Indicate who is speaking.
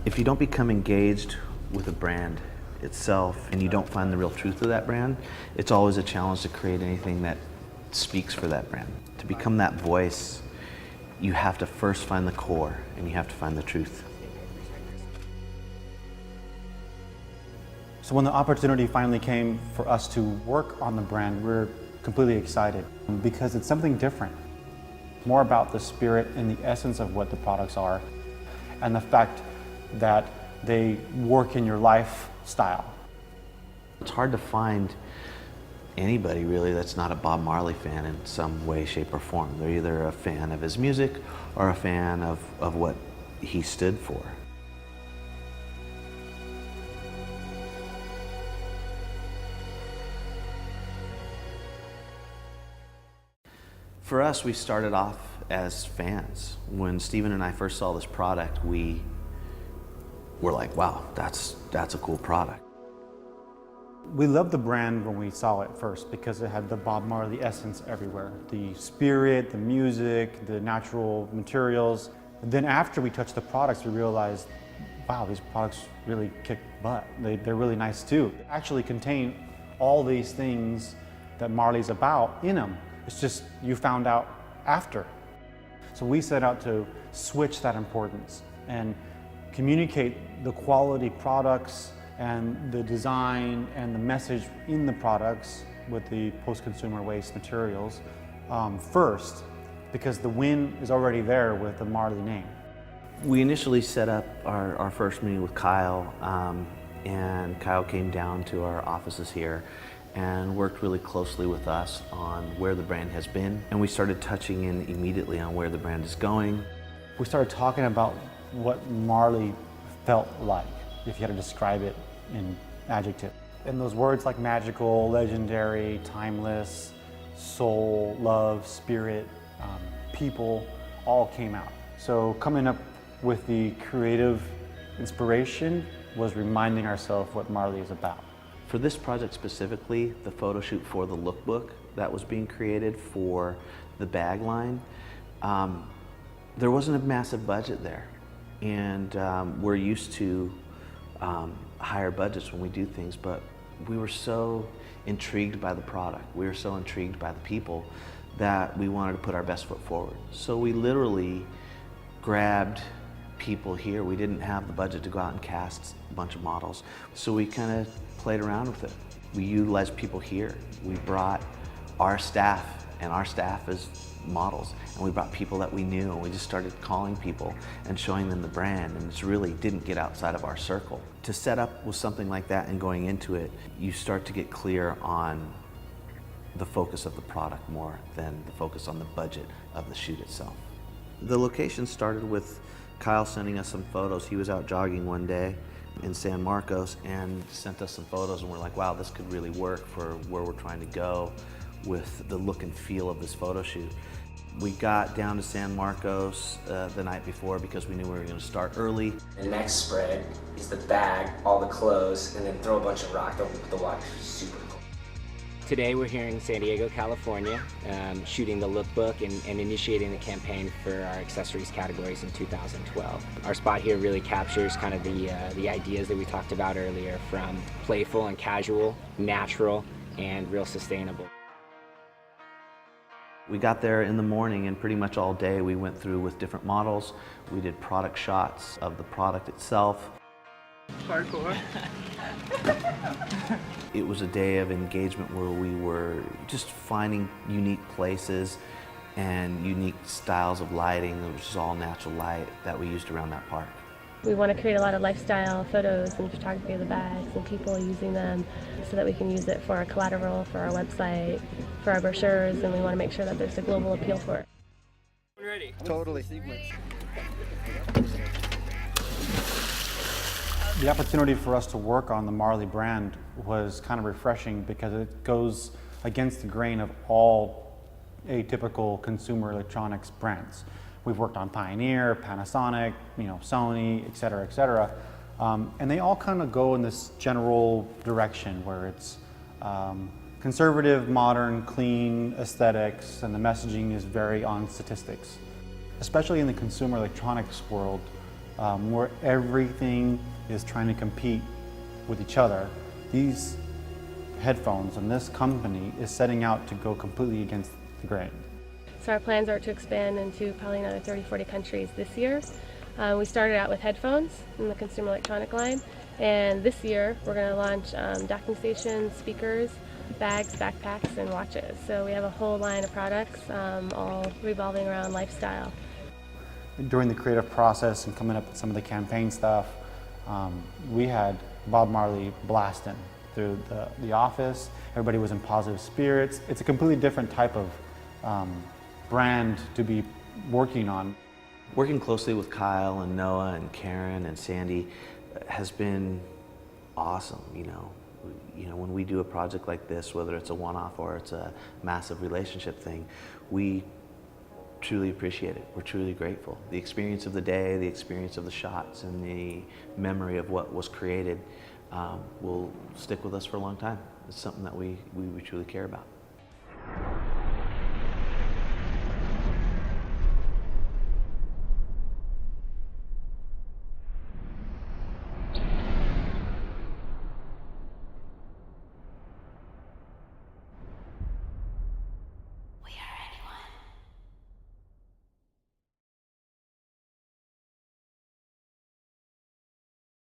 Speaker 1: If you don't become engaged with a brand itself and you don't find the real truth of that brand, it's always a challenge to create anything that speaks for that brand. To become that voice, you have to first find the core and you have to find the truth.
Speaker 2: So when the opportunity finally came for us to work on the brand, we were completely excited because it's something different. More about the spirit and the essence of what the products are and the fact that they work in your lifestyle.
Speaker 1: It's hard to find anybody really that's not a Bob Marley fan in some way, shape, or form. They're either a fan of his music or a fan of what he stood for. For us, we started off as fans. When Steven and I first saw this product, we were like, wow, that's a cool product.
Speaker 2: We loved the brand when we saw it first because it had the Bob Marley essence everywhere. The spirit, the music, the natural materials. And then after we touched the products, we realized, wow, these products really kick butt. They're really nice too. They actually contain all these things that Marley's about in them. It's just you found out after. So we set out to switch that importance and communicate the quality products and the design and the message in the products with the post-consumer waste materials first, because the win is already there with the Marley name.
Speaker 1: We initially set up our first meeting with Kyle, and Kyle came down to our offices here and worked really closely with us on where the brand has been, and we started touching in immediately on where the brand is going.
Speaker 2: We started talking about what Marley felt like, if you had to describe it in adjective. And those words like magical, legendary, timeless, soul, love, spirit, people, all came out. So coming up with the creative inspiration was reminding ourselves what Marley is about.
Speaker 1: For this project specifically, the photo shoot for the lookbook that was being created for the bag line, there wasn't a massive budget there. And we're used to higher budgets when we do things, but we were so intrigued by the product, we were so intrigued by the people that we wanted to put our best foot forward. So we literally grabbed people here. We didn't have the budget to go out and cast a bunch of models, so we kind of played around with it. We utilized people here. We brought our staff and our staff as models, and we brought people that we knew, and we just started calling people and showing them the brand, and it really didn't get outside of our circle. To set up with something like that and going into it, you start to get clear on the focus of the product more than the focus on the budget of the shoot itself. The location started with Kyle sending us some photos. He was out jogging one day in San Marcos and sent us some photos, and we're like, wow, this could really work for where we're trying to go with the look and feel of this photo shoot. We got down to San Marcos the night before because we knew we were going to start early.
Speaker 3: The next spread is the bag, all the clothes, and then throw a bunch of rock over the water. Super cool.
Speaker 4: Today we're here in San Diego, California, shooting the lookbook and initiating the campaign for our accessories categories in 2012. Our spot here really captures kind of the ideas that we talked about earlier, from playful and casual, natural, and real sustainable.
Speaker 1: We got there in the morning, and pretty much all day we went through with different models. We did product shots of the product itself.
Speaker 5: Hardcore.
Speaker 1: It was a day of engagement where we were just finding unique places and unique styles of lighting. It was just all natural light that we used around that park.
Speaker 6: We want to create a lot of lifestyle photos and photography of the bags and people using them so that we can use it for our collateral, for our website, for our brochures, and we want to make sure that there's a global appeal for it.
Speaker 5: Ready?
Speaker 2: Totally. The opportunity for us to work on the Marley brand was kind of refreshing because it goes against the grain of all atypical consumer electronics brands. We've worked on Pioneer, Panasonic, Sony, et cetera, and they all kind of go in this general direction where it's conservative, modern, clean aesthetics, and the messaging is very on statistics. Especially in the consumer electronics world, where everything is trying to compete with each other. These headphones and this company is setting out to go completely against the grain.
Speaker 6: So our plans are to expand into probably another 30, 40 countries this year. We started out with headphones in the consumer electronic line, and this year we're going to launch docking stations, speakers, bags, backpacks, and watches. So we have a whole line of products, all revolving around lifestyle.
Speaker 2: During the creative process and coming up with some of the campaign stuff, we had Bob Marley blasting through the office. Everybody was in positive spirits. It's a completely different type of brand to be working on.
Speaker 1: Working closely with Kyle and Noah and Karen and Sandy has been awesome. You know, when we do a project like this, whether it's a one-off or it's a massive relationship thing, we truly appreciate it. We're truly grateful. The experience of the day, the experience of the shots, and the memory of what was created will stick with us for a long time. It's something that we truly care about.